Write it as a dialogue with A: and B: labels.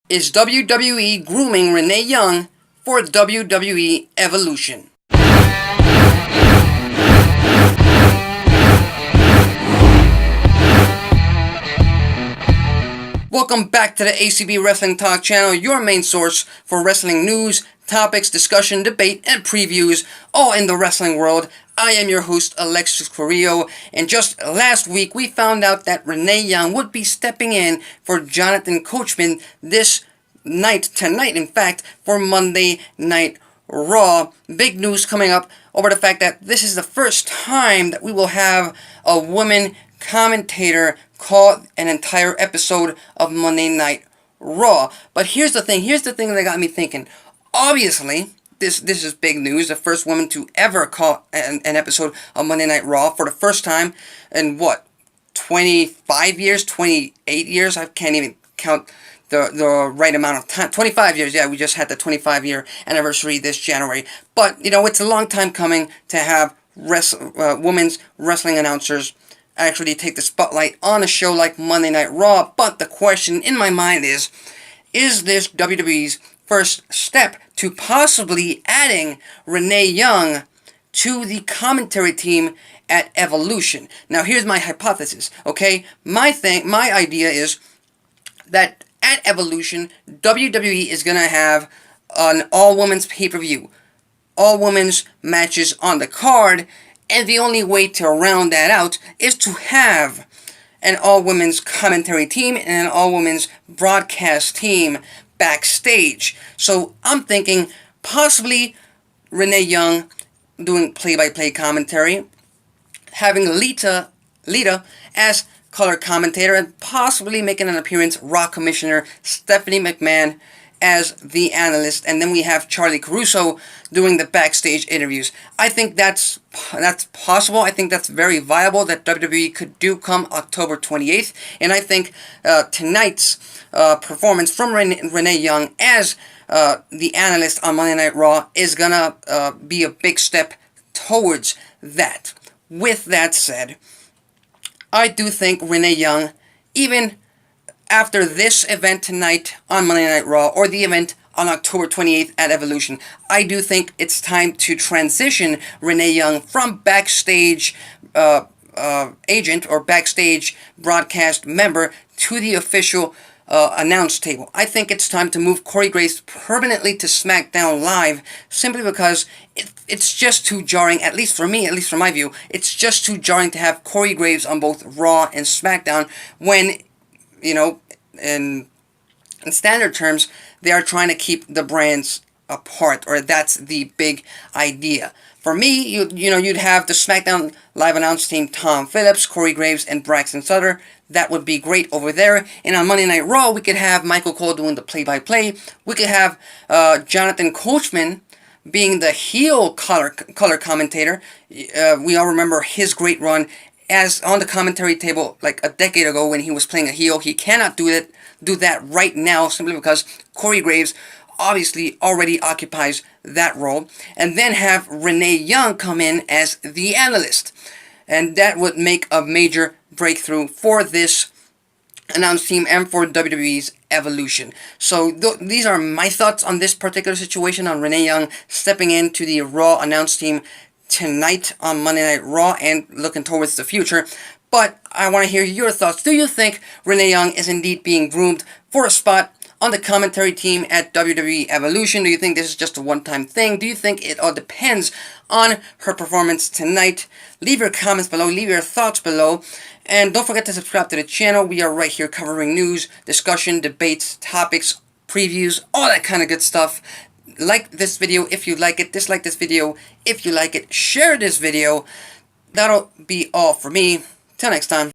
A: Is WWE grooming Renee Young for WWE Evoultion? Welcome back to the ACB Wrestling Talk channel, your main source for wrestling news, topics, discussion, debate, and previews, all in the wrestling world. I am your host, Alexis, and just last week we found out that Renee Young would be stepping in for Jonathan Coachman tonight in fact, for Monday Night Raw. Big news coming up over the fact that this is the first time that we will have a woman commentator call an entire episode of Monday Night Raw. But here's the thing that got me thinking. Obviously, this is big news. The first woman to ever call an episode of Monday Night Raw for the first time in what, 25 years, 28 years? I can't even count the right amount of time. 25 years, yeah, we just had the 25-year anniversary this January. But, you know, it's a long time coming to have women's wrestling announcers actually take the spotlight on a show like Monday Night Raw. But the question in my mind is this WWE's first step to possibly adding Renee Young to the commentary team at Evoultion? Now, here's my hypothesis, okay? My idea is that at Evoultion, WWE is going to have an all-women's pay-per-view, all-women's matches on the card, and the only way to round that out is to have an all-women's commentary team and an all-women's broadcast team backstage. So I'm thinking possibly Renee Young doing play-by-play commentary, having Lita as color commentator, and possibly making an appearance Raw Commissioner Stephanie McMahon as the analyst, and then we have Charlie Caruso doing the backstage interviews. I think that's possible. I think that's very viable that WWE could do come October 28th, and I think tonight's performance from Renee Young as the analyst on Monday Night Raw is gonna be a big step towards that. With that said, I do think Renee Young, even after this event tonight on Monday Night Raw, or the event on October 28th at Evoultion, I do think it's time to transition Renee Young from backstage agent or backstage broadcast member to the official announce table. I think it's time to move Corey Graves permanently to SmackDown Live, simply because it's just too jarring, at least for me, at least from my view, it's just too jarring to have Corey Graves on both Raw and SmackDown when, you know, in standard terms, they are trying to keep the brands apart, or that's the big idea. For me, you'd have the SmackDown Live announce team, Tom Phillips, Corey Graves, and Braxton Sutter. That would be great over there. And on Monday Night Raw, we could have Michael Cole doing the play-by-play. We could have Jonathan Coachman being the heel color commentator. We all remember his great run as on the commentary table like a decade ago when he was playing a heel. He cannot do that right now, simply because Corey Graves obviously already occupies that role. And then have Renee Young come in as the analyst. And that would make a major breakthrough for this announce team and for WWE's Evoultion. So these are my thoughts on this particular situation, on Renee Young stepping into the Raw announce team tonight on Monday Night Raw and looking towards the future. But I want to hear your thoughts. Do you think Renee Young is indeed being groomed for a spot on the commentary team at WWE Evoultion? Do you think this is just a one-time thing? Do you think it all depends on her performance tonight? Leave your comments below, leave your thoughts below, and don't forget to subscribe to the channel. We are right here covering news, discussion, debates, topics, previews, all that kind of good stuff. Like this video if you like it, dislike this video if you like it, share this video. That'll be all for me. Till next time.